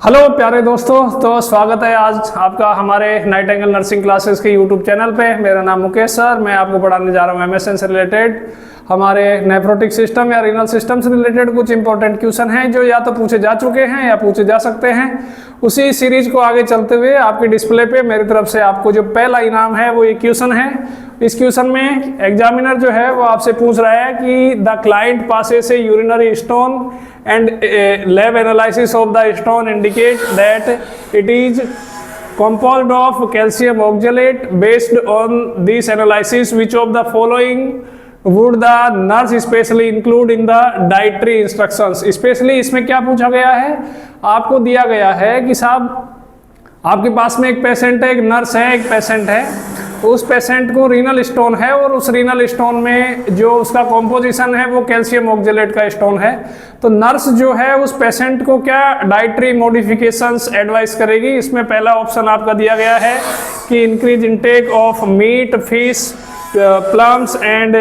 Hello प्यारे दोस्तों, तो स्वागत है आज आपका हमारे नाइटिंगेल नर्सिंग क्लासेस के यूट्यूब चैनल पे। मेरा नाम मुकेश सर, मैं आपको पढ़ाने जा रहा हूँ एमएसएन से रिलेटेड हमारे नेफ्रोटिक सिस्टम या रीनल सिस्टम से रिलेटेड कुछ इंपॉर्टेंट क्वेश्चन हैं जो या तो पूछे जा चुके हैं या पूछे जा सकते हैं। उसी सीरीज को आगे चलते हुए आपकी डिस्प्ले पे मेरी तरफ से आपको जो पहला इनाम है वो ये क्वेश्चन है। इस क्वेश्चन में एग्जामिनर जो है वो आपसे पूछ रहा है कि the client passes A urinary stone and lab analysis of the stone indicate that it is composed of calcium oxalate. Based on this analysis, which of the following would the nurse specially include in the dietary instructions? Especially इसमें क्या पूछा गया है, आपको दिया गया है कि साहब आपके पास में एक पेशेंट है, एक नर्स है, एक पेशेंट है। उस पेशेंट को रीनल स्टोन है और उस रीनल स्टोन में जो उसका कॉम्पोजिशन है वो कैल्शियम ऑक्जेलेट का स्टोन है। तो नर्स जो है उस पेशेंट को क्या डाइटरी मॉडिफिकेशंस एडवाइस करेगी। इसमें पहला ऑप्शन आपका दिया गया है कि increase intake of meat, fish, plums and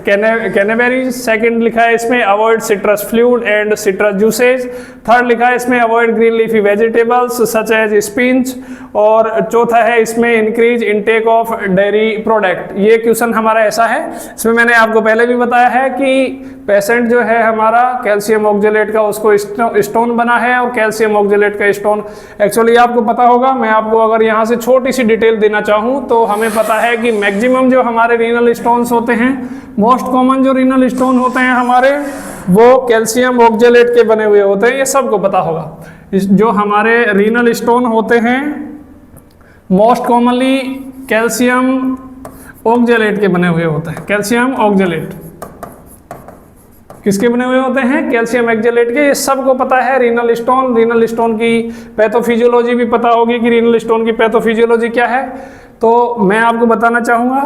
cranberries. Second लिखा है इसमें avoid citrus fluid and citrus juices. Third लिखा है इसमें avoid green leafy vegetables such as spinach. और चौथा है इसमें increase intake of dairy product. ये क्वेश्चन हमारा ऐसा है। इसमें मैंने आपको पहले भी बताया है कि पेशेंट जो है हमारा कैल्शियम ऑक्जेलेट का उसको स्टोन बना है और कैल्शियम ऑक्जेलेट का स्टोन एक्चुअली आपको पता होगा। मैं आपको अगर यहाँ से छोटी सी डिटेल देना चाहूँ तो हमें पता है कि मैक्सिमम जो हमारे रीनल स्टोन्स होते हैं, मोस्ट कॉमन जो रीनल स्टोन होते हैं हमारे, वो कैल्शियम ऑक्जेलेट के बने हुए होते हैं। ये सबको पता होगा। जो हमारे रीनल स्टोन होते हैं मोस्ट कॉमनली कैल्शियम ऑक्जेलेट के बने हुए होते हैं। कैल्शियम ऑक्जेलेट किसके बने हुए होते हैं? कैल्शियम ऑक्जेलेट के। ये सबको पता है। रीनल स्टोन की पैथोफिजियोलॉजी भी पता होगी कि रीनल स्टोन की पैथोफिजियोलॉजी क्या है। तो मैं आपको बताना चाहूँगा,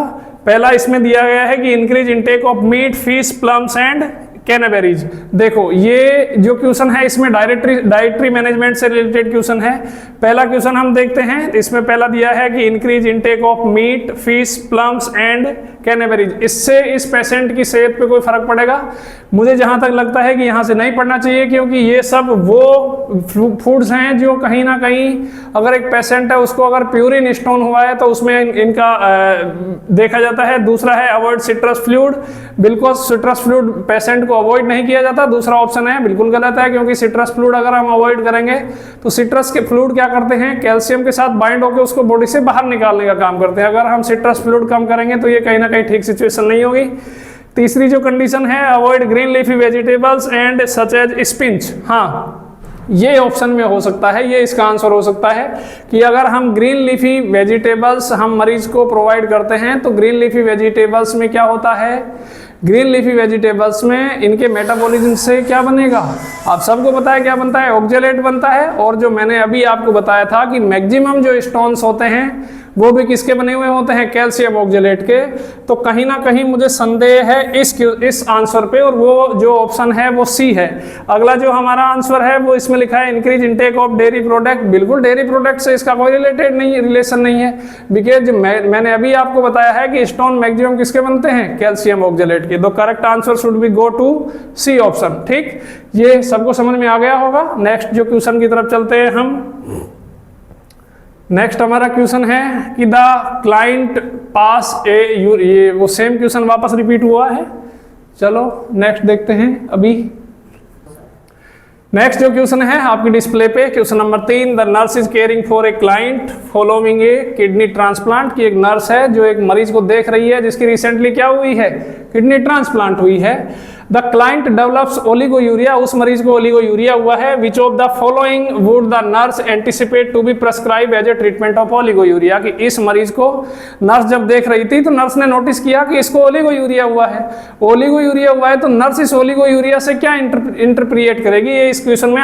पहला इसमें दिया गया है कि increase intake of meat, fish, plums and cranberries. देखो ये जो क्वेश्चन है इसमें डाइटरी मैनेजमेंट से रिलेटेड क्वेश्चन है। पहला क्वेश्चन हम देखते हैं। इसमें पहला दिया है कि increase intake of meat, fish, plums and cranberries. इससे इस पेशेंट की सेहत पे कोई फर्क पड़ेगा? मुझे जहां तक लगता है कि यहाँ से नहीं पड़ना चाहिए, क्योंकि ये सब वो फूड्स हैं जो कहीं ना कहीं अगर एक पेशेंट है उसको अगर प्यूरिन स्टोन हुआ है तो उसमें इनका देखा जाता है। दूसरा है अवॉइड सिट्रस फ्लूइड। बिल्कुल सिट्रस फ्लूइड पेशेंट को अवॉइड नहीं किया जाता। दूसरा ऑप्शन है बिल्कुल गलत है, क्योंकि सिट्रस फ्लूइड अगर हम अवॉइड करेंगे तो सिट्रस के फ्लूइड क्या करते हैं, कैल्शियम के साथ बाइंड होकर उसको बॉडी से बाहर निकालने का काम करते हैं। अगर हम सिट्रस फ्लूइड कम करेंगे तो ये कहीं ना कहीं ठीक सिचुएशन नहीं होगी। तीसरी जो कंडीशन है avoid green leafy vegetables and such as spinach. हाँ, ये ऑप्शन में हो सकता है, ये इसका आंसर हो सकता है कि अगर हम ग्रीन लीफी वेजिटेबल्स हम मरीज को प्रोवाइड करते हैं तो ग्रीन लीफी वेजिटेबल्स में क्या होता है, ग्रीन लीफी वेजिटेबल्स में इनके मेटाबॉलिज्म से क्या बनेगा, आप सबको पता है क्या बनता है, ऑक्जेलेट बनता है। और जो मैंने अभी आपको बताया था कि मैक्सिमम जो स्टोन्स होते हैं वो भी किसके बने हुए होते हैं, कैल्शियम ऑक्जेलेट के। तो कहीं ना कहीं मुझे संदेह है इस आंसर पे, और वो जो ऑप्शन है वो सी है। अगला जो हमारा आंसर है वो इसमें लिखा है increase intake of dairy product. बिल्कुल डेयरी प्रोडक्ट से इसका कोई रिलेशन नहीं है, बिकॉज मैंने अभी आपको बताया है कि स्टोन मैक्सिमम किसके बनते हैं, कैल्शियम ऑक्जेलेट के। तो correct answer should be go to C option. ठीक, ये सबको समझ में आ गया होगा। नेक्स्ट जो क्वेश्चन की तरफ चलते हैं हम। नेक्स्ट हमारा क्वेश्चन है कि द क्लाइंट पास ये वो सेम क्वेश्चन वापस रिपीट हुआ है। चलो नेक्स्ट देखते हैं। अभी नेक्स्ट जो क्वेश्चन है आपकी डिस्प्ले पे, question number 3, the nurse is caring for a client following A kidney transplant. की एक नर्स है जो एक मरीज को देख रही है जिसकी रिसेंटली क्या हुई है, किडनी ट्रांसप्लांट हुई है। द क्लाइंट डेवलप्स ओलिगोयूरिया, उस मरीज को ओलिगोयूरिया हुआ है। Which of the following would the nurse anticipate to be prescribe as a treatment of oliguria. कि इस मरीज को नर्स जब देख रही थी तो नर्स ने नोटिस किया कि इसको ओलिगोयूरिया हुआ है। ओलिगोयूरिया हुआ है तो नर्स इस ओलिगोयूरिया से क्या इंटरप्रिएट करेगी, ये इस क्वेश्चन में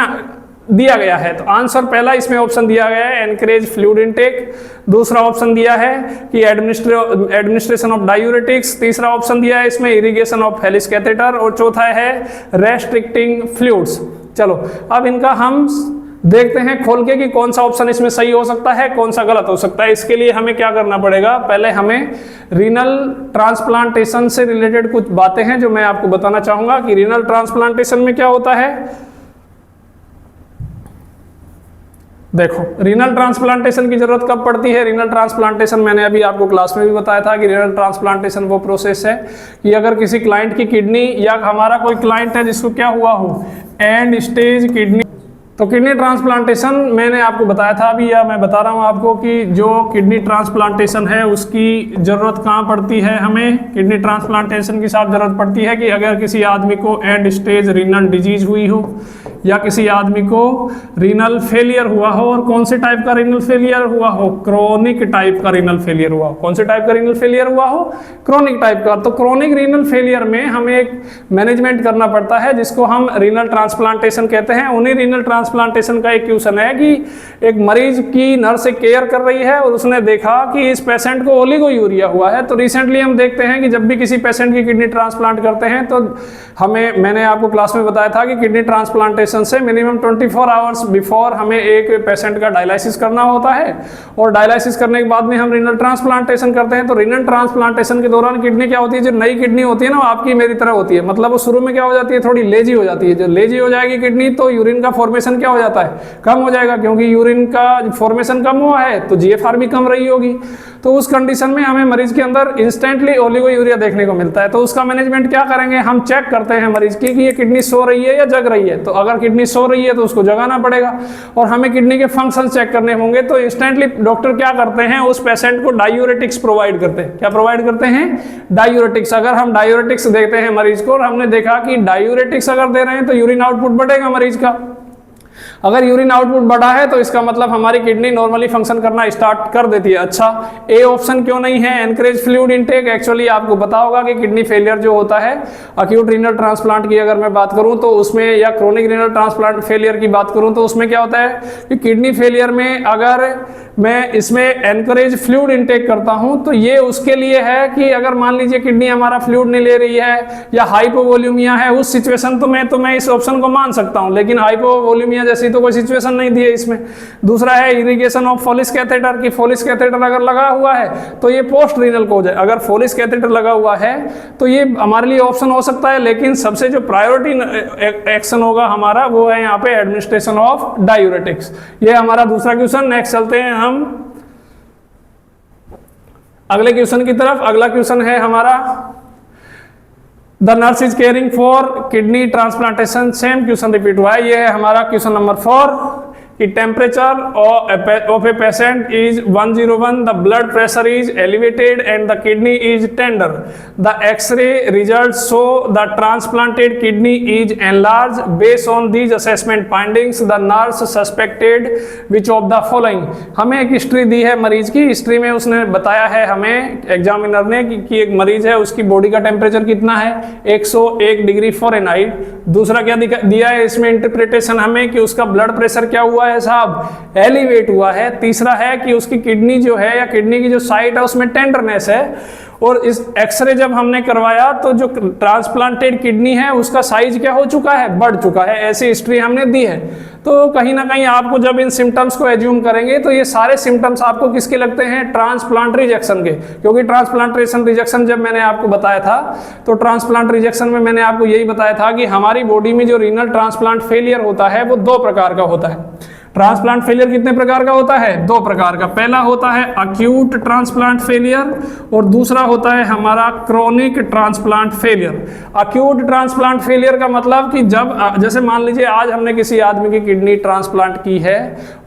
दिया गया है। तो आंसर पहला इसमें ऑप्शन दिया गया है एनकरेज फ्लूइड इनटेक। दूसरा ऑप्शन दिया है कि एडमिनिस्ट्रेशन ऑफ डायूरेटिक्स। तीसरा ऑप्शन दिया है इसमें इरिगेशन ऑफ हेलिस कैथेटर। और चौथा है रेस्ट्रिक्टिंग फ्लूइड्स। चलो अब इनका हम देखते हैं खोल के कि कौन सा ऑप्शन इसमें सही हो सकता है, कौन सा गलत हो सकता है। इसके लिए हमें क्या करना पड़ेगा, पहले हमें रीनल ट्रांसप्लांटेशन से रिलेटेड कुछ बातें हैं जो मैं आपको बताना चाहूंगा कि रीनल ट्रांसप्लांटेशन में क्या होता है। देखो, रीनल ट्रांसप्लांटेशन की जरूरत कब पड़ती है? रीनल ट्रांसप्लांटेशन मैंने अभी आपको क्लास में भी बताया था कि रीनल ट्रांसप्लांटेशन वो प्रोसेस है कि अगर किसी क्लाइंट की किडनी, या हमारा कोई क्लाइंट है जिसको क्या हुआ हो, एंड स्टेज किडनी, तो किडनी ट्रांसप्लांटेशन मैंने आपको बताया था अभी, या मैं बता रहा हूँ आपको कि जो किडनी ट्रांसप्लांटेशन है उसकी ज़रूरत कहाँ पड़ती है हमें? किडनी ट्रांसप्लांटेशन की साथ ज़रूरत पड़ती है कि अगर किसी आदमी को एंड स्टेज रीनल डिजीज हुई हो, या किसी आदमी को रीनल फेलियर हुआ हो, और कौन से टाइप का रीनल फेलियर हुआ हो? क्रोनिक टाइप का रीनल फेलियर हुआ हो। कौन से टाइप का रीनल फेलियर हुआ हो? क्रोनिक टाइप का। तो क्रोनिक रीनल फेलियर में हमें एक मैनेजमेंट करना पड़ता है जिसको हम रीनल ट्रांसप्लांटेशन कहते हैं। उन्हीं रीनल ट्रांसप्लांटेशन का एक क्वेश्चन है कि एक मरीज की नर्स केयर कर रही है और उसने देखा कि इस पेशेंट को ओलिगोयूरिया हुआ है। तो रिसेंटली हम देखते हैं कि जब भी किसी पेशेंट की किडनी ट्रांसप्लांट करते हैं तो मैंने आपको क्लास में बताया था कि किडनी ट्रांसप्लांटेशन से मिनिमम 24 आवर्स बिफोर हमें एक पेशेंट का डायलिसिस करना होता है, और डायलिसिस करने के बाद में हम रीनल ट्रांसप्लांटेशन करते हैं। तो रीनल ट्रांसप्लांटेशन के दौरान किडनी क्या होती है? जो नई किडनी होती है ना, वो आपकी मेरी तरह होती है। मतलब वो शुरू में क्या हो जाती है? थोड़ी लेजी हो जाती है। जो लेजी हो जाएगी किडनी तो यूरिन का फॉर्मेशन क्या हो जाता है? कम हो जाएगा, क्योंकि यूरिन का फॉर्मेशन कम हुआ है तो जीएफआर भी कम रही होगी। तो उस कंडीशन में हमें मरीज के अंदर इंस्टेंटली ओलिगोयूरिया देखने को मिलता है। तो उसका मैनेजमेंट क्या करेंगे? हम चेक करते हैं मरीज की कि ये किडनी सो रही है या जग रही है। तो अगर किडनी सो रही है तो उसको जगाना पड़ेगा, और हमें किडनी के फंक्शन चेक करने होंगे। तो इंस्टेंटली डॉक्टर क्या करते हैं? उस पेशेंट को डायूरेटिक्स प्रोवाइड करते हैं। क्या प्रोवाइड करते हैं? डायूरेटिक्स। अगर हम डायूरेटिक्स देते हैं मरीज को, और हमने देखा कि डायूरेटिक्स अगर दे रहे हैं तो यूरिन आउटपुट बढ़ेगा मरीज का। अगर यूरिन आउटपुट बढ़ा है तो इसका मतलब हमारी किडनी नॉर्मली फंक्शन करना स्टार्ट कर देती है। अच्छा, ए ऑप्शन क्यों नहीं है? Encourage fluid intake. एक्चुअली आपको पता होगा कि किडनी फेलियर जो होता है, अक्यूट रीनल ट्रांसप्लांट की अगर मैं बात करूं तो उसमें, या क्रोनिक रीनल ट्रांसप्लांट फेलियर की बात करूं तो उसमें क्या होता है कि किडनी फेलियर में अगर मैं इसमें एनकरेज फ्लूइड इनटेक करता हूं तो ये उसके लिए है कि अगर मान लीजिए किडनी हमारा फ्लूइड नहीं ले रही है या हाइपोवोल्यूमिया है, उस सिचुएशन तो मैं इस ऑप्शन को मान सकता हूं, लेकिन हाइपोवोल्यूमिया जैसी तो कोई सिचुएशन नहीं दी है इसमें। दूसरा है इरिगेशन ऑफ फोलिस कैथेटर, की फोलिस कैथेटर अगर लगा हुआ है तो ये पोस्ट रीनल कोज है। अगर फोलिस कैथेटर लगा हुआ है तो ये हमारे लिए ऑप्शन हो सकता है, लेकिन सबसे जो प्रायोरिटी एक्शन होगा हमारा वो है यहाँ पे एडमिनिस्ट्रेशन ऑफ डायूरेटिक्स। ये हमारा दूसरा क्वेश्चन। नेक्स्ट चलते हैं हम अगले क्वेश्चन की तरफ। अगला क्वेश्चन है हमारा, the nurse is caring for kidney transplantation. Same question repeat हुआ है। ये है हमारा क्वेश्चन नंबर 4 कि temperature of a patient is 101, the blood pressure is elevated and the kidney is tender. The X-ray result show the transplanted kidney is enlarge. Based on these assessment findings the nurse suspected which of the following. हमें एक history दी है मरीज की। History में उसने बताया है हमें एग्जामिनर ने कि एक मरीज है, उसकी बॉडी का टेम्परेचर कितना है? 101 डिग्री फ़ारेनहाइट। दूसरा क्या दिया है इसमें इंटरप्रिटेशन हमें कि उसका ब्लड प्रेशर क्या हुआ है साहब? एलिवेट हुआ है। तीसरा है कि उसकी किडनी जो है, या किडनी की जो साइट है उसमें टेंडरनेस है। और इस एक्सरे जब हमने करवाया तो जो ट्रांसप्लांटेड किडनी है उसका साइज क्या हो चुका है? बढ़ चुका है। ऐसी हिस्ट्री हमने दी है। तो कहीं ना कहीं आपको जब इन सिम्टम्स को एज्यूम करेंगे तो ये सारे सिम्टम्स आपको किसके लगते हैं? ट्रांसप्लांट रिजेक्शन के। क्योंकि ट्रांसप्लांटेशन रिजेक्शन जब मैंने आपको बताया था तो ट्रांसप्लांट रिजेक्शन में मैंने आपको यही बताया था कि हमारी बॉडी में जो रीनल ट्रांसप्लांट फेलियर होता है वो 2 प्रकार का होता है। ट्रांसप्लांट फेलियर कितने प्रकार का होता है? 2 प्रकार का। पहला होता है अक्यूट ट्रांसप्लांट फेलियर, और दूसरा होता है हमारा chronic transplant failure. Acute transplant failure का मतलब कि जब, जैसे मान लीजिए आज हमने किसी आदमी की किडनी ट्रांसप्लांट की है,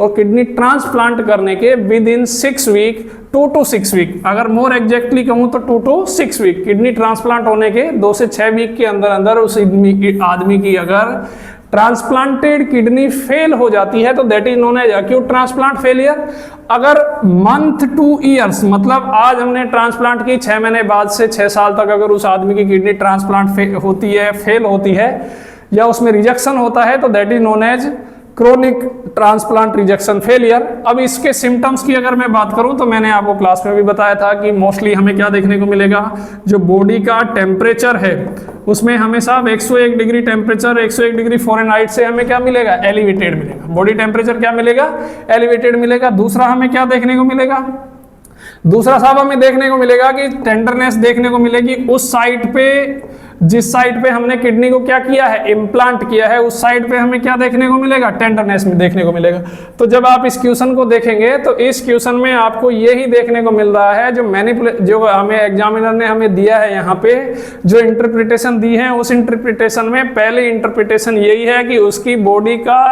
और किडनी ट्रांसप्लांट करने के within 6 week, 2 to 6 week, अगर मोर एग्जैक्टली कहूँ तो 2 to 6 वीक, किडनी ट्रांसप्लांट होने के 2 से 6 वीक के अंदर अंदर उस आदमी की अगर ट्रांसप्लांटेड किडनी फेल हो जाती है तो that is known as acute transplant failure. अगर मंथ टू ईयर्स, मतलब आज हमने ट्रांसप्लांट की 6 महीने बाद से 6 साल तक अगर उस आदमी की किडनी ट्रांसप्लांट होती है, फेल होती है, या उसमें रिजेक्शन होता है तो that is known as chronic transplant rejection failure. अब इसके सिम्टम्स की अगर मैं बात करूं तो मैंने आपको क्लास में भी बताया था कि मोस्टली हमें क्या देखने को मिलेगा? जो बॉडी का टेम्परेचर है उसमें हमेशा 101 डिग्री टेम्परेचर, 101 डिग्री फ़ारेनहाइट से हमें क्या मिलेगा? एलिवेटेड मिलेगा। बॉडी टेम्परेचर क्या मिलेगा? एलिवेटेड मिलेगा। दूसरा हमें क्या देखने को मिलेगा? दूसरा साहब हमें देखने को मिलेगा कि टेंडरनेस देखने को मिलेगी उस साइट पे जिस साइड पे हमने किडनी को क्या किया है, इम्प्लांट किया है, उस साइड पे हमें क्या देखने को मिलेगा, टेंडरनेस में देखने को मिलेगा। तो जब आप इस क्वेश्चन को देखेंगे तो इस क्वेश्चन में आपको यही देखने को मिल रहा है, जो हमें एग्जामिनर ने हमें दिया है, यहाँ पे जो इंटरप्रिटेशन दी है उस इंटरप्रिटेशन में पहली इंटरप्रिटेशन यही है कि उसकी बॉडी का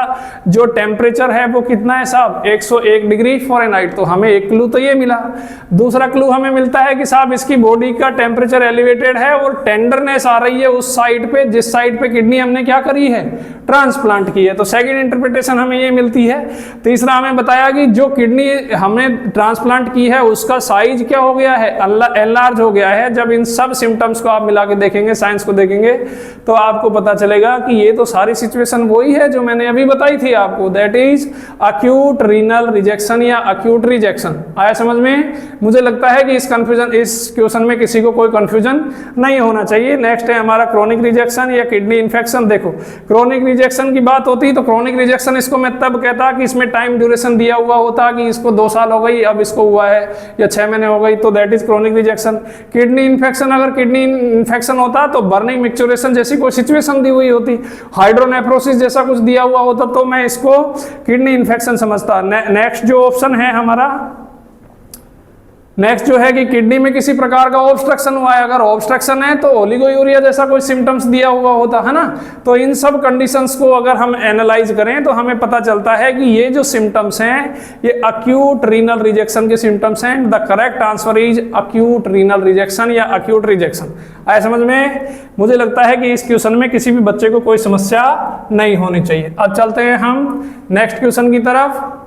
जो टेम्परेचर है वो कितना है साहब, 101 डिग्री फ़ारेनहाइट। तो हमें एक क्लू तो ये मिला। दूसरा क्लू हमें मिलता है कि साहब इसकी बॉडी का टेम्परेचर एलिवेटेड है और टेंडरनेस आ रही है उस साइड पे जिस साइड पे किडनी हमने क्या करी है, ट्रांसप्लांट की है। तो सेकंड इंटरप्रिटेशन हमें ये मिलती है। तीसरा हमें बताया कि जो किडनी हमने ट्रांसप्लांट की है उसका साइज क्या हो गया है, एनलार्ज हो गया है। जब इन सब सिम्टम्स को आप मिला के देखेंगे, साइंस को देखेंगे, तो आपको पता चलेगा कि ये तो सारी सिचुएशन वही है जो मैंने अभी बताई थी आपको, that is acute renal rejection या अक्यूट रिजेक्शन। आया समझ में? मुझे लगता है कि इस क्वेश्चन में किसी को कोई कंफ्यूजन नहीं होना चाहिए। नेक्स्ट है हमारा क्रोनिक रिजेक्शन या किडनी इन्फेक्शन। देखो क्रोनिक रिजेक्शन की बात होती तो क्रोनिक रिजेक्शन इसको मैं तब कहता कि इसमें टाइम ड्यूरेशन दिया हुआ होता कि इसको 2 साल हो गई, अब इसको हुआ है, या 6 महीने हो गई, तो that is chronic rejection. Kidney infection, अगर किडनी इन्फेक्शन होता तो बर्निंग मिक्सचुरेशन जैसी कोई सिचुएशन दी हुई होती, हाइड्रोनेफ्रोसिस जैसा कुछ दिया हुआ होता, तो मैं इसको किडनी इन्फेक्शन समझता। नेक्स्ट जो ऑप्शन है हमारा, नेक्स्ट जो है कि किडनी में किसी प्रकार का ऑब्स्ट्रक्शन हुआ है। अगर ऑब्स्ट्रक्शन है तो ओलिगोयूरिया जैसा कोई सिम्टम्स दिया हुआ होता है ना। तो इन सब कंडीशंस को अगर हम एनालाइज करें तो हमें पता चलता है कि ये जो सिम्टम्स हैं ये अक्यूट रीनल रिजेक्शन के सिम्टम्स हैं। The correct answer is acute renal rejection या अक्यूट रिजेक्शन। आया समझ में? मुझे लगता है कि इस क्वेश्चन में किसी भी बच्चे को कोई समस्या नहीं होनी चाहिए। अब चलते हैं हम नेक्स्ट क्वेश्चन की तरफ।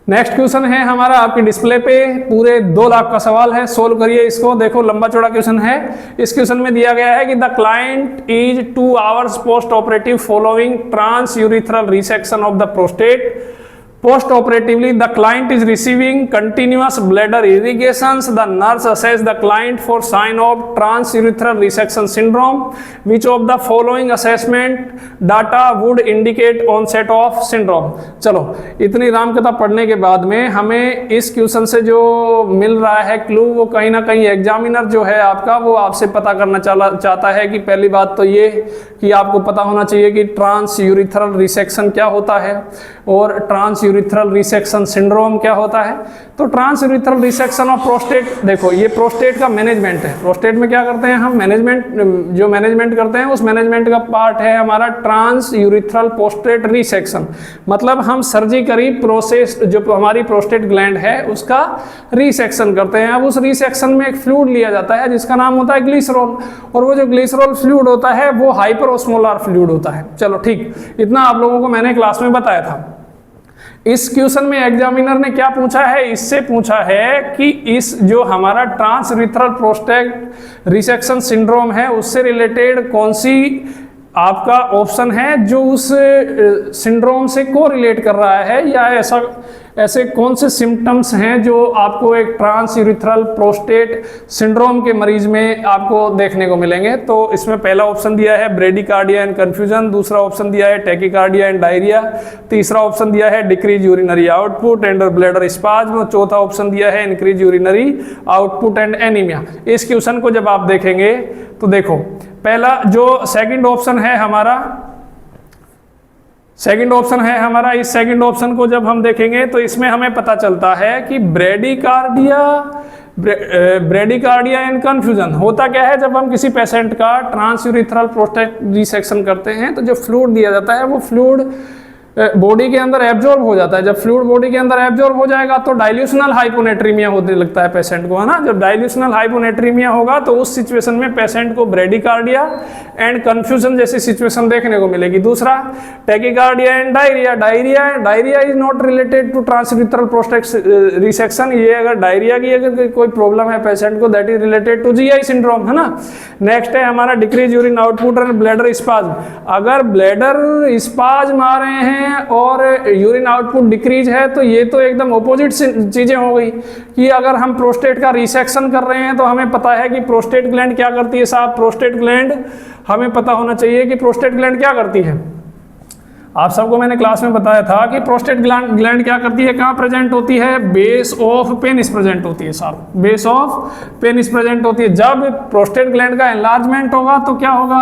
नेक्स्ट क्वेश्चन है हमारा आपके डिस्प्ले पे, पूरे 2 लाख का सवाल है, सोल्व करिए इसको। देखो लंबा चौड़ा क्वेश्चन है। इस क्वेश्चन में दिया गया है कि the client is 2 hours post operative following trans urethral resection of the prostate. Post operatively, the client is receiving continuous bladder irrigations. The nurse assess the client for sign of transurethral resection syndrome. Which of the following assessment data would indicate onset of syndrome? चलो इतनी राम कथा पढ़ने के बाद में हमें इस question से जो मिल रहा है क्लू, वो कहीं ना कहीं एग्जामिनर जो है आपका वो आपसे पता करना चाहता है कि पहली बात तो ये कि आपको पता होना चाहिए कि ट्रांसयूरिथ्रल रिसेक्शन क्या होता है और ट्रांसयूरिथ्रल रिसेक्शन सिंड्रोम क्या होता है। तो ट्रांसयूरिथ्रल रिसेक्शन ऑफ प्रोस्टेट, देखो ये प्रोस्टेट का मैनेजमेंट है। प्रोस्टेट में क्या करते हैं हम, मैनेजमेंट करते हैं, उस मैनेजमेंट का पार्ट है हमारा ट्रांसयूरिथ्रल प्रोस्टेट रिसेक्शन। मतलब हम सर्जिकली प्रोसेस जो हमारी प्रोस्टेट ग्लैंड है उसका रिसेक्शन करते हैं। अब उस रिसेक्शन में एक फ्लूइड लिया जाता है जिसका नाम होता है ग्लिसरॉल, और वो जो ग्लिसरॉल फ्लूइड होता है वो हाइपरओस्मोलर फ्लूइड होता है। चलो ठीक, इतना आप लोगों को मैंने क्लास में बताया था। इस क्वेश्चन में एग्जामिनर ने क्या पूछा है, इससे पूछा है कि इस जो हमारा ट्रांसयूरिथ्रल प्रोस्टेट रिसेक्शन सिंड्रोम है उससे रिलेटेड कौन सी आपका ऑप्शन है जो उस सिंड्रोम से को रिलेट कर रहा है, या ऐसे कौन से सिम्टम्स हैं जो आपको एक ट्रांसयूरिथ्रल प्रोस्टेट सिंड्रोम के मरीज में आपको देखने को मिलेंगे। तो इसमें पहला ऑप्शन दिया है ब्रेडिकार्डिया एंड कंफ्यूजन, दूसरा ऑप्शन दिया है टैकीकार्डिया एंड डायरिया, तीसरा ऑप्शन दिया है decrease urinary output and bladder spasm, चौथा ऑप्शन दिया है increase urinary output and anaemia. इस क्वेश्चन को जब आप देखेंगे तो देखो पहला जो सेकंड ऑप्शन है हमारा, इस सेकंड ऑप्शन को जब हम देखेंगे तो इसमें हमें पता चलता है कि ब्रेडिकार्डिया एंड कंफ्यूजन होता क्या है। जब हम किसी पेशेंट का ट्रांसयूरिथ्रल प्रोस्टेट रिसेक्शन करते हैं तो जो फ्लूइड दिया जाता है वो फ्लूइड बॉडी के अंदर एब्जॉर्ब हो जाता है। जब फ्लूइड बॉडी के अंदर एब्जॉर्ब हो जाएगा तो डाइल्यूशनल हाइपोनेट्रीमिया होने लगता है पेशेंट को, है ना। जब डाइल्यूशनल हाइपोनेट्रीमिया होगा तो उस सिचुएशन में पेशेंट को ब्रेडिकार्डिया एंड कंफ्यूजन जैसी सिचुएशन देखने को मिलेगी। दूसरा tachycardia and diarrhoea is not related to transurethral prostate resection. ये अगर डायरिया की अगर कोई प्रॉब्लम है पेशेंट को, that is related to GI syndrome, है ना। नेक्स्ट है हमारा decrease urine output and bladder spasm. अगर ब्लैडर स्पाज्म आ रहे हैं और यूरिन आउटपुट डिक्रीज है तो ये तो एकदम ऑपोजिट चीजें हो गई कि अगर हम प्रोस्टेट का रिसेक्शन कर रहे हैं तो हमें पता है कि प्रोस्टेट ग्लैंड क्या करती है साहब। प्रोस्टेट ग्लैंड हमें पता होना चाहिए कि प्रोस्टेट ग्लैंड क्या करती है, आप सबको मैंने क्लास में बताया था कि प्रोस्टेट ग्लैंड क्या करती है, कहाँ प्रेजेंट होती है, बेस ऑफ पेनिस प्रेजेंट होती है साहब, बेस ऑफ पेनिस प्रेजेंट होती है। जब प्रोस्टेट ग्लैंड का एनलार्जमेंट होगा तो क्या होगा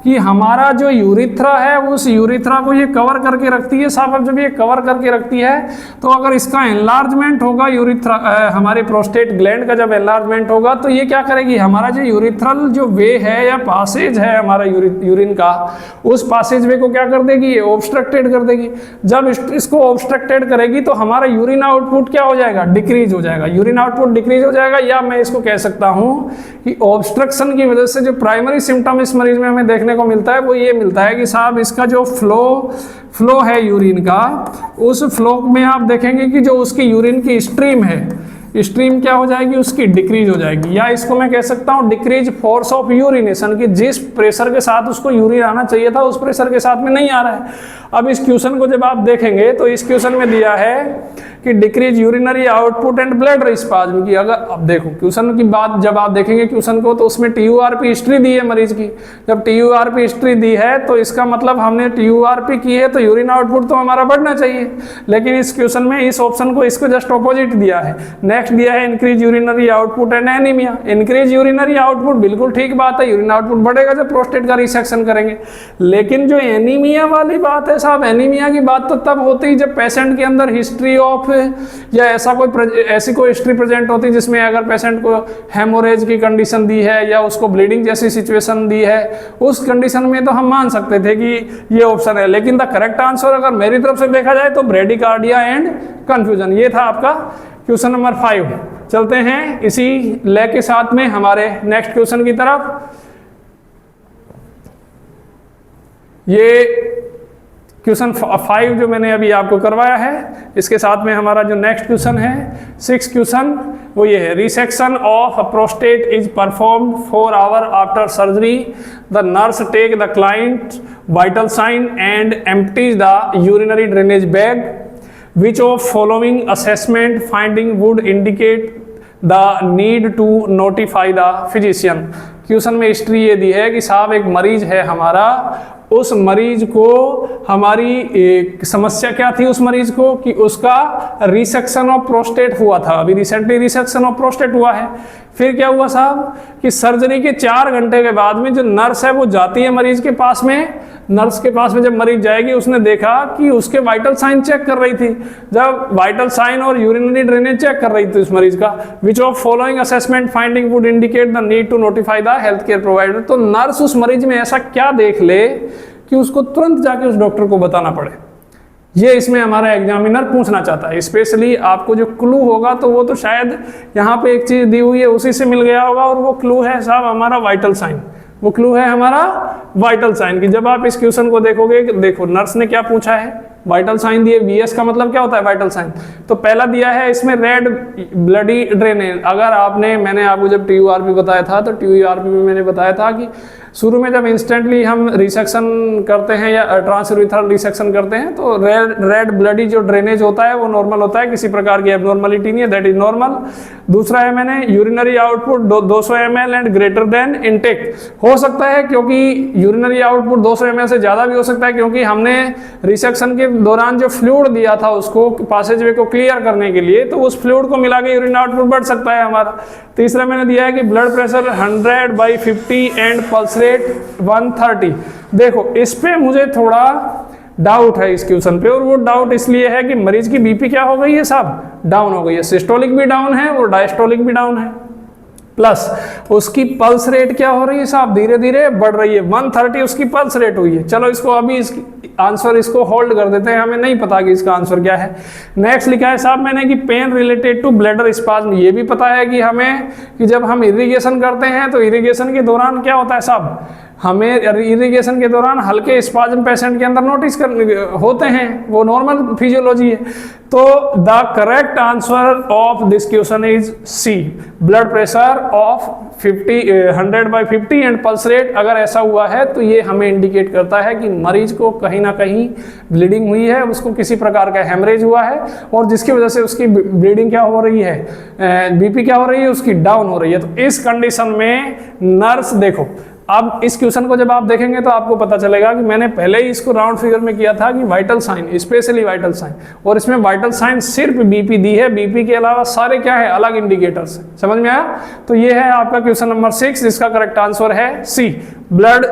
कि हमारा जो यूरिथ्रा है उस यूरिथ्रा को ये कवर करके रखती है साहब। अब जब ये कवर करके रखती है तो अगर इसका एनलार्जमेंट होगा यूरिथ्रा, हमारे प्रोस्टेट ग्लैंड का जब एनलार्जमेंट होगा तो ये क्या करेगी, हमारा जो यूरिथ्रल जो वे है या पासेज है हमारा यूरिन का, उस पासेज वे को क्या कर देगी, ऑब्स्ट्रक्टेड कर देगी। जब इसको ऑब्स्ट्रक्टेड करेगी तो हमारा यूरिन आउटपुट क्या हो जाएगा, डिक्रीज हो जाएगा, यूरिन आउटपुट डिक्रीज हो जाएगा। या मैं इसको कह सकता हूं कि ऑब्स्ट्रक्शन की वजह से जो प्राइमरी सिम्टम इस मरीज में हमें देखने को मिलता है वो ये मिलता है कि साहब इसका जो फ्लो है यूरिन का, उस फ्लो में आप देखेंगे कि जो उसकी यूरिन की स्ट्रीम है, स्ट्रीम क्या हो जाएगी, उसकी डिक्रीज हो जाएगी। या इसको मैं कह सकता हूँ डिक्रीज फोर्स ऑफ यूरिनेशन, कि जिस प्रेशर के साथ उसको यूरिन आना चाहिए था उस प्रेशर के साथ में नहीं आ रहा है। अब इस क्वेश्चन को जब आप देखेंगे तो इस क्वेश्चन में दिया है कि decrease urinary output and blood spasm की। अगर अब देखो क्वेश्चन की बात जब आप देखेंगे क्वेश्चन को तो उसमें TURP हिस्ट्री दी है मरीज की। जब TURP हिस्ट्री दी है तो इसका मतलब हमने TURP की है तो यूरिन आउटपुट तो हमारा बढ़ना चाहिए। लेकिन इस क्वेश्चन में इस ऑप्शन को इसको जस्ट ऑपोजिट दिया है। नेक्स्ट दिया है increase urinary output and anaemia. Increase urinary output बिल्कुल ठीक बात है, यूरिन आउटपुट बढ़ेगा जब प्रोस्टेट का रिसेक्शन करेंगे। लेकिन जो एनीमिया वाली बात है साहब, एनीमिया की बात तो तब होती है जब पेशेंट के अंदर हिस्ट्री ऑफ या ऐसी कोई हिस्ट्री प्रेजेंट होती है जिसमें अगर पेशेंट को हेमोरेज की कंडीशन दी है या उसको ब्लीडिंग जैसी सिचुएशन दी है, उस कंडीशन में तो हम मान सकते थे कि ये ऑप्शन है। लेकिन द करेक्ट आंसर अगर मेरी तरफ से देखा जाए तो ब्रेडिकार्डिया एंड कंफ्यूजन, ये था आपका क्वेश्चन नंबर 5। चलते हैं इसी ले के साथ में हमारे नेक्स्ट क्वेश्चन की तरफ। ये क्वेश्चन 5 जो मैंने अभी आपको करवाया है, इसके साथ में हमारा जो नेक्स्ट क्वेश्चन है 6 क्वेश्चन वो ये है, resection of prostate is performed 4 hour after surgery, the nurse take the client vital sign and empties the urinary drainage bag, which of following assessment finding would indicate the need to notify the physician। Question में history ये दी है कि साहब एक मरीज है हमारा, उस मरीज को हमारी एक समस्या क्या थी उस मरीज को कि उसका रिसेक्शन ऑफ प्रोस्टेट हुआ था, अभी रिसेंटली रिसेक्शन ऑफ प्रोस्टेट हुआ है। फिर क्या हुआ साहब कि सर्जरी के 4 घंटे के बाद में जो नर्स है वो जाती है मरीज के पास में, नर्स के पास में जब मरीज जाएगी उसने देखा कि उसके वाइटल साइन चेक कर रही थी। जब वाइटल साइन और यूरिनरी ड्रेनेज चेक कर रही थी उस मरीज का, which of following assessment finding would indicate the need to notify the health care provider. तो नर्स उस मरीज में ऐसा क्या देख ले कि उसको तुरंत जाके उस डॉक्टर को बताना पड़े, ये इसमें हमारा एग्जामिनर पूछना चाहता है। स्पेशली आपको जो क्लू होगा तो वो तो शायद यहाँ पे एक चीज दी हुई है उसी से मिल गया होगा, और वो क्लू है साहब हमारा वाइटल साइन। वो क्लू है हमारा वाइटल साइन की। जब आप इस क्वेश्चन को देखोगे, देखो नर्स ने क्या पूछा है, वाइटल साइन दिए। VS का मतलब क्या होता है वाइटल साइन, तो पहला दिया है इसमें रेड ब्लडी ड्रेनेज। अगर मैंने आपको जब TURP बताया था तो TURP में मैंने बताया था कि शुरू में जब इंस्टेंटली हम रिसेक्शन करते हैं या ट्रांसयूरिथ्रल रिसेक्शन करते हैं तो रेड ब्लडी जो ड्रेनेज होता है वो नॉर्मल होता है, किसी प्रकार की एबनॉर्मलिटी नहीं है, दैट इज नॉर्मल। दूसरा है मैंने urinary output 200 ml and greater than intake. हो सकता है क्योंकि यूरिनरी आउटपुट 200 ml से ज़्यादा भी हो सकता है, क्योंकि हमने रिसेक्शन के दौरान जो फ्लूइड दिया था उसको पासेजवे को क्लियर करने के लिए, तो उस फ्लूइड को मिला के यूरिन आउटपुट बढ़ सकता है हमारा। तीसरा मैंने दिया है कि blood pressure 100/50 and pulse rate 130। देखो इस पे मुझे थोड़ा डाउट है इस क्वेश्चन पे, और वो डाउट इसलिए है कि मरीज की BP क्या हो गई है साहब, डाउन हो गई है। सिस्टोलिक भी डाउन है और डायस्टोलिक भी डाउन है, प्लस उसकी पल्स रेट क्या हो रही है साहब, धीरे धीरे बढ़ रही है। 130 उसकी पल्स रेट हुई है। चलो इसको अभी आंसर इसको होल्ड कर देते हैं, हमें नहीं पता कि इसका आंसर क्या है। नेक्स्ट लिखा है साहब मैंने कि pain related to bladder spasm. ये भी पता है कि हमें कि जब हम इरिगेशन करते हैं तो इरिगेशन के दौरान क्या होता है साहब, हमें इरिगेशन के दौरान हल्के स्पाज्म पेशेंट के अंदर नोटिस होते हैं, वो नॉर्मल फिजियोलॉजी है। तो the correct answer of this question is C, blood pressure of 100/50 and pulse rate. अगर ऐसा हुआ है तो ये हमें इंडिकेट करता है कि मरीज को कहीं ना कहीं ब्लीडिंग हुई है, उसको किसी प्रकार का हेमरेज हुआ है, और जिसकी वजह से उसकी ब्लीडिंग क्या हो रही है, BP क्या हो रही है, उसकी डाउन हो रही है। तो इस कंडीशन में नर्स देखो अब इस क्वेश्चन को जब आप देखेंगे तो आपको पता चलेगा कि मैंने पहले ही इसको राउंड फिगर में किया था कि vital sign, specially vital sign, और इसमें वाइटल साइन सिर्फ बीपी दी है, बीपी के अलावा सारे क्या है, अलग इंडिकेटर्स है। समझ में आया? तो ये है आपका क्वेश्चन नंबर 6, जिसका करेक्ट आंसर है सी। ब्लड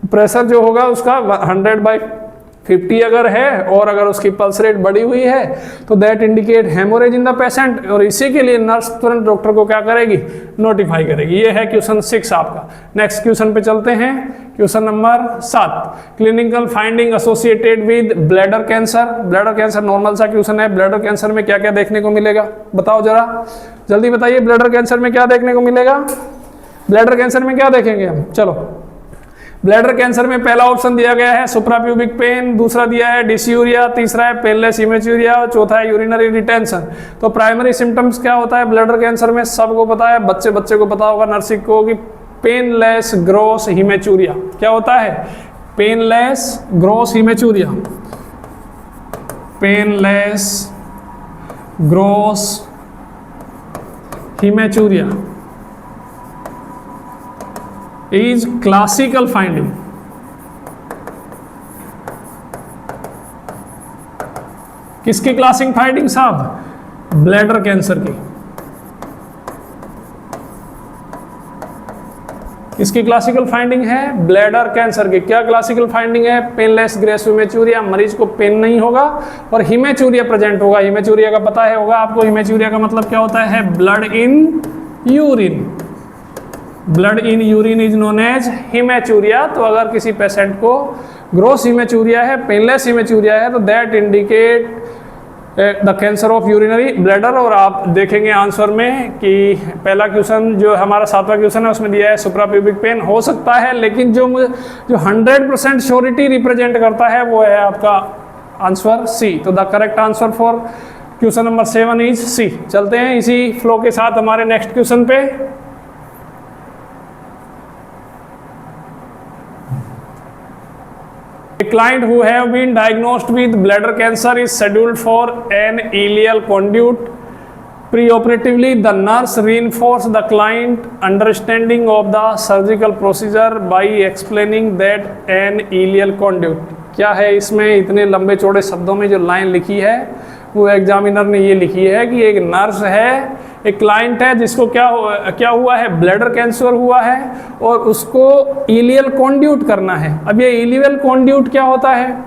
प्रेशर जो होगा उसका 100/50 अगर है, और अगर उसकी पल्स रेट बढ़ी हुई है तो that indicate haemorrhage in the patient, और इसी के लिए नर्स तुरंत डॉक्टर को क्या करेगी, नोटिफाई करेगी। ये है क्वेश्चन 6 आपका। नेक्स्ट क्वेश्चन पे चलते हैं, question number 7, clinical finding associated with bladder cancer. Bladder cancer normal सा क्वेश्चन है। ब्लैडर कैंसर में क्या क्या देखने को मिलेगा, बताओ जरा जल्दी बताइए। ब्लैडर कैंसर में क्या देखने को मिलेगा? ब्लैडर कैंसर में क्या देखेंगे हम? चलो, ब्लैडर कैंसर में पहला ऑप्शन दिया गया है सुप्राप्यूबिक पेन, दूसरा दिया है डिस्यूरिया, तीसरा है पेनलेस इमेच्यूरिया, और चौथा है यूरिनरी रिटेंशन। तो प्राइमरी सिम्टम्स क्या होता है ब्लैडर कैंसर में? सबको पता है, बच्चे को पता होगा नर्सिंग को, कि पेनलेस ग्रॉस हिमेचूरिया। क्या होता है? Painless gross haematuria, painless gross haematuria is classical finding। किसकी क्लासिक फाइंडिंग साहब? ब्लैडर कैंसर की। किसकी क्लासिकल फाइंडिंग है? ब्लैडर कैंसर की। क्या क्लासिकल फाइंडिंग है? पेनलेस ग्रेस हिमेचूरिया, मरीज को पेन नहीं होगा और हिमेचूरिया प्रेजेंट होगा। हिमेचूरिया का पता है होगा आपको, हिमेचूरिया का मतलब क्या होता है? Blood in urine. Blood in urine is known as haematuria. तो अगर किसी पेशेंट को ग्रोस हिमेचूरिया है, पेनलेस हिमेचूरिया है, तो that indicate the cancer of urinary bladder. और आप देखेंगे आंसर में कि पहला क्वेश्चन जो हमारा 7वां क्वेश्चन है उसमें दिया है सुप्राप्यूबिक पेन। हो सकता है, लेकिन जो 100% श्योरिटी रिप्रेजेंट करता है वो है आपका आंसर सी। तो the correct answer for question number 7 is C. चलते हैं इसी फ्लो के साथ हमारे नेक्स्ट क्वेश्चन पे। A client who have been diagnosed with bladder cancer is scheduled for an ileal conduit. Preoperatively, the nurse reinforced the client understanding of the surgical procedure by explaining that an ileal conduit। क्या है इसमें इतने लंबे चौड़े शब्दों में जो line लिखी है वो एग्जामिनर ने ये लिखी है कि एक नर्स है, एक क्लाइंट है जिसको क्या हुआ है, ब्लैडर कैंसर हुआ है और उसको इलियल कॉन्ड्यूट करना है। अब ये इलियल कॉन्ड्यूट क्या होता है?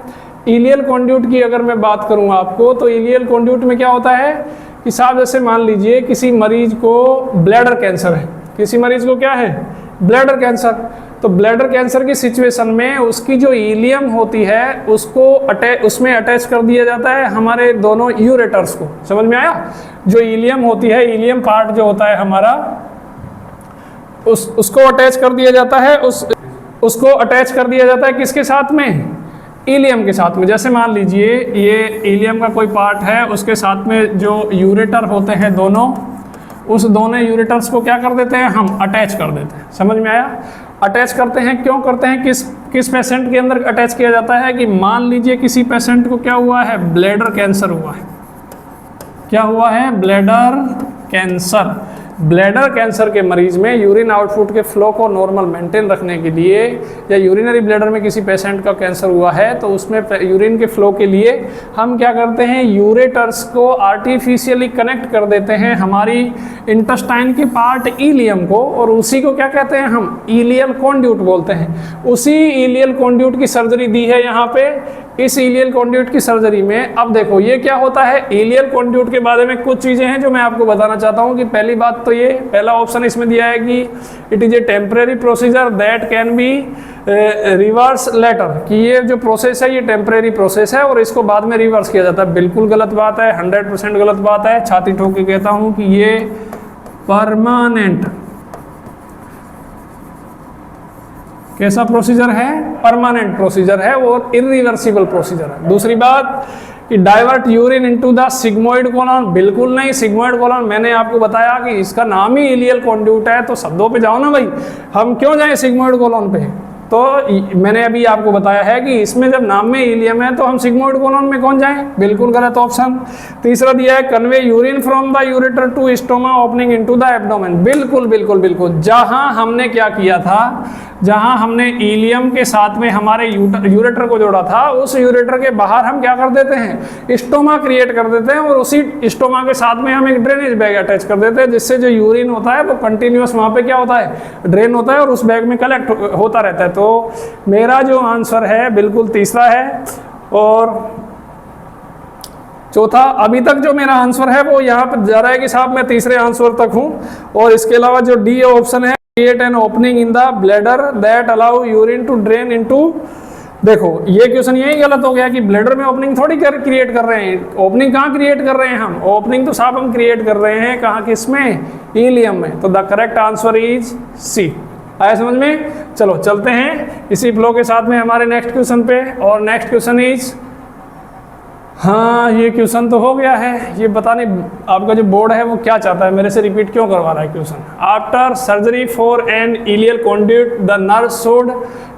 इलियल कॉन्ड्यूट की अगर मैं बात करूं आपको, तो इलियल कॉन्ड्यूट में क्या होता है कि साहब जैसे मान लीजिए किसी मरीज को ब्लैडर कैंसर है, किसी मरीज को क्या है, ब्लैडर कैंसर। तो ब्लैडर कैंसर की सिचुएशन में उसकी जो इलियम होती है उसको उसमें अटैच कर दिया जाता है हमारे दोनों यूरेटर्स को। समझ में आया? जो इलियम होती है, इलियम पार्ट जो होता है हमारा, उसको अटैच कर दिया जाता है, उसको अटैच कर दिया जाता है किसके साथ में? इलियम के साथ में। जैसे मान लीजिए ये इलियम का कोई पार्ट है, उसके साथ में जो यूरेटर होते हैं दोनों, उस दोनों यूरेटर्स को क्या कर देते हैं हम? अटैच कर देते हैं। समझ में आया? अटैच करते हैं, क्यों करते हैं? किस पेशेंट के अंदर अटैच किया जाता है कि मान लीजिए किसी पेशेंट को क्या हुआ है, ब्लैडर कैंसर हुआ है। क्या हुआ है? Bladder cancer. ब्लैडर कैंसर के मरीज में यूरिन आउटपुट के फ्लो को नॉर्मल मेंटेन रखने के लिए, या यूरिनरी ब्लैडर में किसी पेशेंट का कैंसर हुआ है तो उसमें यूरिन के फ्लो के लिए हम क्या करते हैं, यूरेटर्स को आर्टिफिशियली कनेक्ट कर देते हैं हमारी इंटेस्टाइन के पार्ट इलियम को, और उसी को क्या कहते हैं हम? इलियल कॉन्ड्यूट बोलते हैं। उसी इलियल कॉन्ड्यूट की सर्जरी दी है यहाँ पे। इस इलियल कॉन्ड्यूट की सर्जरी में अब देखो ये क्या होता है, इलियल कॉन्ड्यूट के बारे में कुछ चीज़ें हैं जो मैं आपको बताना चाहता हूँ। कि पहली बात तो ये पहला ऑप्शन इसमें दिया है कि it is a temporary procedure that can be reverse later, कि ये जो प्रोसेस है ये टेम्परेरी प्रोसेस है और इसको बाद में रिवर्स किया जाता है। बिल्कुल गलत बात है, 100% गलत बात है। छाती ठोक के कहता हूँ कि ये परमानेंट, कैसा प्रोसीजर है? परमानेंट प्रोसीजर है और इरिवर्सिबल प्रोसीजर है। दूसरी बात कि divert urine into the sigmoid colon, बिल्कुल नहीं। सिग्मोइड कोलन मैंने आपको बताया कि इसका नाम ही इलियल कॉन्ड्यूट है, तो शब्दों पे जाओ ना भाई, हम क्यों जाएं सिग्मोइड कोलन पे? तो मैंने अभी आपको बताया है कि इसमें जब नाम में हीलियम है तो हम सिग्मोइड कोलन में कौन जाएं? बिल्कुल गलत ऑप्शन। तीसरा दिया है convey urine from the ureter to stoma opening into the abdomen. बिल्कुल बिल्कुल बिल्कुल। जहां हमने क्या किया था, जहां हमने हीलियम के साथ में हमारे यूरेटर को जोड़ा था, उस यूरेटर के बाहर हम क्या कर देते हैं? स्टोमा क्रिएट कर देते हैं, और उसी स्टोमा के साथ में हम एक ड्रेनेज बैग अटैच कर देते हैं, जिससे जो यूरिन होता है वो कंटिन्यूअस वहां पे क्या होता है? ड्रेन होता है और उस बैग में कलेक्ट होता रहता है। तो मेरा जो आंसर है बिल्कुल तीसरा है। और चौथा, अभी तक जो मेरा आंसर है वो यहाँ पर जा रहा है कि साहब मैं तीसरे आंसर तक हूँ। और इसके अलावा जो डी ऑप्शन है, create an opening in the bladder that allow urine to drain into, देखो ये क्वेश्चन यही गलत हो गया कि ब्लैडर में ओपनिंग थोड़ी क्रिएट कर रहे हैं। ओपनिंग कहाँ क्रिएट कर रहे हैं हम? ओपनिंग तो साहब हम क्रिएट कर रहे हैं कहाँ, किसमें? हीलियम में। तो the correct answer is C. आया समझ में? चलो चलते हैं इसी फ्लो के साथ में हमारे नेक्स्ट क्वेश्चन पे। और नेक्स्ट क्वेश्चन इज, हाँ ये क्वेश्चन तो हो गया है, ये पता नहीं आपका जो बोर्ड है वो क्या चाहता है, मेरे से रिपीट क्यों करवा रहा है question. After surgery for an ileal conduit the nurse should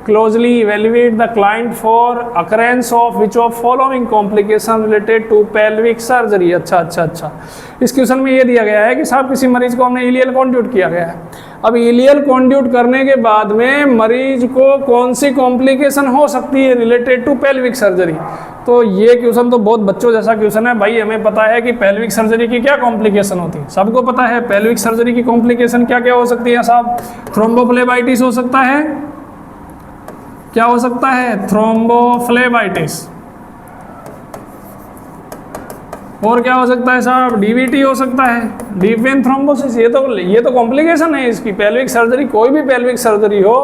closely evaluate the client for occurrence of which of following complication related to pelvic surgery. अच्छा, इस क्वेश्चन में ये दिया गया है कि साहब किसी मरीज को हमने इलियल कॉन्ड्यूट किया गया है। अब इलियल कॉन्ड्यूट करने के बाद में मरीज को कौन सी कॉम्प्लिकेशन हो सकती है रिलेटेड टू पेल्विक सर्जरी। तो ये क्वेश्चन तो बहुत बच्चों जैसा क्वेश्चन है भाई। हमें पता है कि पेल्विक सर्जरी की क्या कॉम्प्लिकेशन होती है, सबको पता है पेल्विक सर्जरी की कॉम्प्लिकेशन क्या क्या हो सकती है साहब। थ्रोम्बोफ्लेबाइटिस हो सकता है, क्या हो सकता है? थ्रोम्बोफ्लेबाइटिस। और क्या हो सकता है साहब? डीवीटी हो सकता है, डीप वेन थ्रोम्बोसिस। ये तो कॉम्प्लिकेशन है इसकी। पेल्विक सर्जरी, कोई भी पेल्विक सर्जरी हो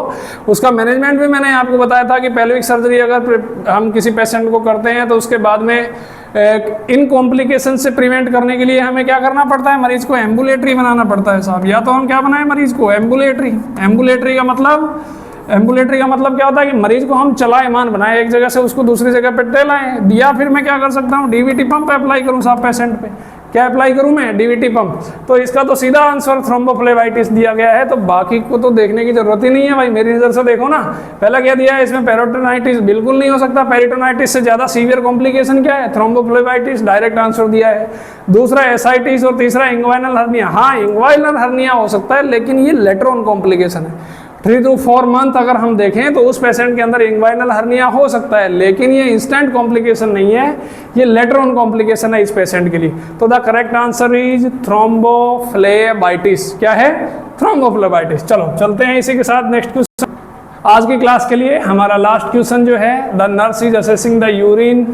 उसका मैनेजमेंट भी मैंने आपको बताया था कि पेल्विक सर्जरी अगर हम किसी पेशेंट को करते हैं तो उसके बाद में इन कॉम्प्लिकेशन से प्रिवेंट करने के लिए हमें क्या करना पड़ता है? मरीज को एम्बुलेटरी बनाना पड़ता है साहब। या तो हम क्या बनाए मरीज को? एम्बुलेटरी। एम्बुलेटरी का मतलब क्या होता है कि मरीज को हम चलायमान बनाए, एक जगह से उसको दूसरी जगह पे ले लाएं। या फिर मैं क्या कर सकता हूँ? डीवीटी पंप अप्लाई करूँ साहब पेशेंट पे। क्या अप्लाई करूँ मैं? DVT pump. तो इसका तो सीधा आंसर थ्रोम्बोफ्लेबाइटिस दिया गया है, तो बाकी को तो देखने की जरूरत ही नहीं है भाई। मेरी नज़र से देखो ना, पहला क्या दिया है इसमें? पेरिटोनाइटिस। बिल्कुल नहीं हो सकता। पेरिटोनाइटिस से ज़्यादा सीवियर कॉम्प्लिकेशन क्या है? थ्रोम्बोफ्लेबाइटिस। डायरेक्ट आंसर दिया है। दूसरा एसाइटिस और तीसरा इंग्वाइनल हर्निया। हाँ इंग्वाइनल हर्निया हो सकता है, लेकिन ये लेटर ऑन कॉम्प्लिकेशन है। 3 to 4 मंथ अगर हम देखें तो उस पेशेंट के अंदर इंग्वाइनल हर्निया हो सकता है, लेकिन ये इंस्टेंट कॉम्प्लिकेशन नहीं है, ये लेटर ऑन कॉम्प्लिकेशन है इस पेशेंट के लिए। तो the correct answer is thrombophlebitis. क्या है? थ्रोम्बोफ्लेबाइटिस। चलो चलते हैं इसी के साथ नेक्स्ट क्वेश्चन। आज की क्लास के लिए हमारा लास्ट क्वेश्चन जो है, the nurse is assessing the urine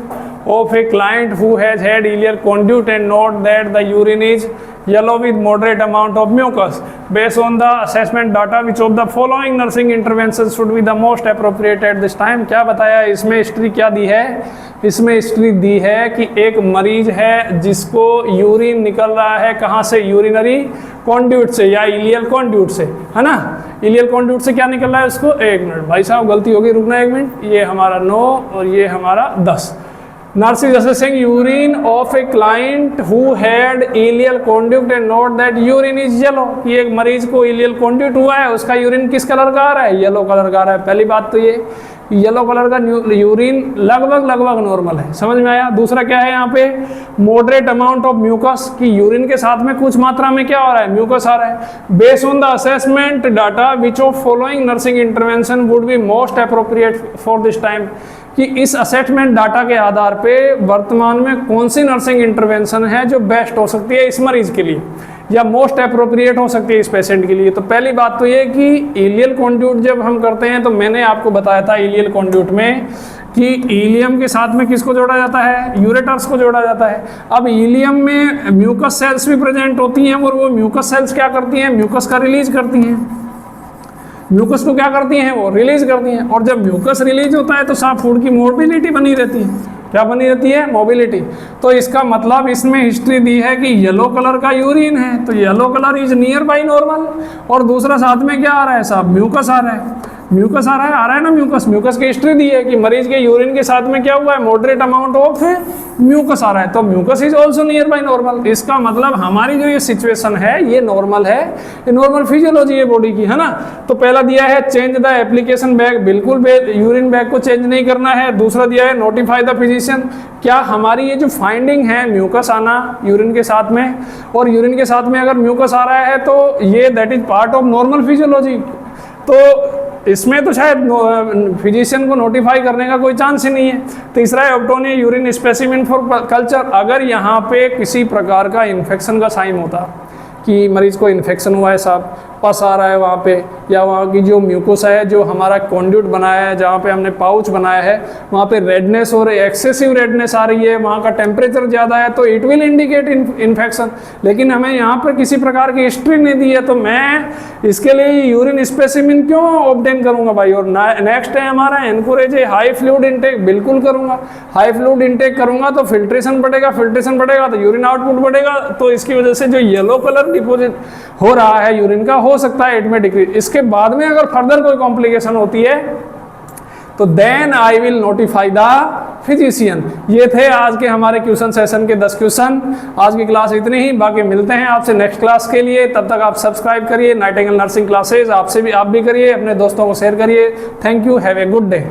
of a client who has had ileal conduit and note that the urine is yellow with moderate amount of mucus. Based on the assessment data, which of the following nursing interventions should be the most appropriate at this time? क्या बताया इसमें? History क्या दी है इसमें? History दी है कि एक मरीज है जिसको यूरिन निकल रहा है, कहाँ से? यूरिनरी कॉन्ड्यूट से या इलियल कॉन्ड्यूट से, है ना। इलियल कॉन्ड्यूट से क्या निकल रहा है उसको? 1 मिनट भाई साहब, गलती होगी, रुकना 1 मिनट। ये हमारा 9 और ये हमारा 10। Nurse is assessing urine of a client who had ileal conduit and note that urine is yellow. कि एक मरीज को ileal conduit हुआ है, उसका यूरिन किस कलर का आ रहा है? येलो कलर का आ रहा है। पहली बात तो ये येलो कलर का यूरिन लगभग नॉर्मल है, समझ में आया। दूसरा क्या है यहाँ पे? मॉडरेट अमाउंट ऑफ म्यूकस, कि यूरिन के साथ में कुछ मात्रा में क्या हो रहा है? म्यूकस आ रहा है। Based on the assessment data which of following nursing intervention would be most appropriate for this time, कि इस असेसमेंट डाटा के आधार पे वर्तमान में कौन सी नर्सिंग इंटरवेंशन है जो बेस्ट हो सकती है इस मरीज के लिए या मोस्ट अप्रोप्रिएट हो सकती है इस पेशेंट के लिए। तो पहली बात तो ये कि इलियल कॉन्ड्यूट जब हम करते हैं तो मैंने आपको बताया था इलियल कॉन्ड्यूट में कि इलियम के साथ में किसको जोड़ा जाता है? यूरेटर्स को जोड़ा जाता है। अब इलियम में म्यूकस सेल्स भी प्रेजेंट होती हैं और वो म्यूकस सेल्स क्या करती हैं? म्यूकस का रिलीज करती हैं। म्यूकस को क्या करती हैं? वो रिलीज करती हैं। और जब म्यूकस रिलीज होता है तो साफ फूड की मोबिलिटी बनी रहती है। क्या बनी रहती है? मोबिलिटी। तो इसका मतलब इसमें हिस्ट्री दी है कि येलो कलर का यूरिन है, तो yellow colour is near by normal. और दूसरा साथ में क्या आ रहा है साहब? म्यूकस आ रहा है। म्यूकस आ रहा है ना, म्यूकस की हिस्ट्री दी है कि मरीज के यूरिन के साथ में क्या हुआ है, मॉडरेट अमाउंट ऑफ म्यूकस आ रहा है, तो mucus is also near by normal. इसका मतलब हमारी जो ये सिचुएशन है ये नॉर्मल है, ये नॉर्मल फिजियोलॉजी है बॉडी की, है ना। तो पहला दिया है चेंज द एप्लीकेशन बैग, बिल्कुल यूरिन बैग को चेंज नहीं करना है। दूसरा दिया है नोटिफाई द फिजिशियन, क्या हमारी ये जो फाइंडिंग है म्यूकस आना यूरिन के साथ में, और यूरिन के साथ में अगर म्यूकस आ रहा है तो ये that is part of normal physiology. तो इसमें तो शायद फिजिशियन को नोटिफाई करने का कोई चांस ही नहीं है। तीसरा है obtain a urine specimen for culture, अगर यहाँ पे किसी प्रकार का इन्फेक्शन का साइन होता कि मरीज को इन्फेक्शन हुआ है साहब, पस आ रहा है वहाँ पे, या वहाँ की जो म्यूकोसा है जो हमारा कॉन्ड्यूट बनाया है, जहाँ पे हमने पाउच बनाया है, वहाँ पे रेडनेस और एक्सेसिव रेडनेस आ रही है, वहाँ का टेम्परेचर ज़्यादा है, तो इट विल इंडिकेट इन्फेक्शन। लेकिन हमें यहाँ पर किसी प्रकार की हिस्ट्री नहीं दी है, तो मैं इसके लिए यूरिन स्पेसिमेन क्यों ऑब्टेन करूँगा भाई। और नेक्स्ट है हमारा एनकरेज ए हाई फ्लूइड इंटेक, बिल्कुल करूँगा। हाई फ्लूइड इंटेक करूँगा तो फिल्ट्रेशन बढ़ेगा तो यूरिन आउटपुट बढ़ेगा, तो इसकी वजह से जो येलो कलर डिपोजिट हो रहा है यूरिन का, हो सकता है इट में डिक्रीज। इसके बाद में अगर फर्दर कोई कॉम्प्लिकेशन होती है तो then I will notify the physician. ये थे आज के हमारे क्वेश्चन सेशन के 10 क्वेश्चन। आज की क्लास इतनी ही, बाकी मिलते हैं आपसे नेक्स्ट क्लास के लिए। तब तक आप सब्सक्राइब करिए नाइटिंगेल नर्सिंग क्लासेज, आप भी करिए, अपने दोस्तों को शेयर करिए। Thank you, have a good day.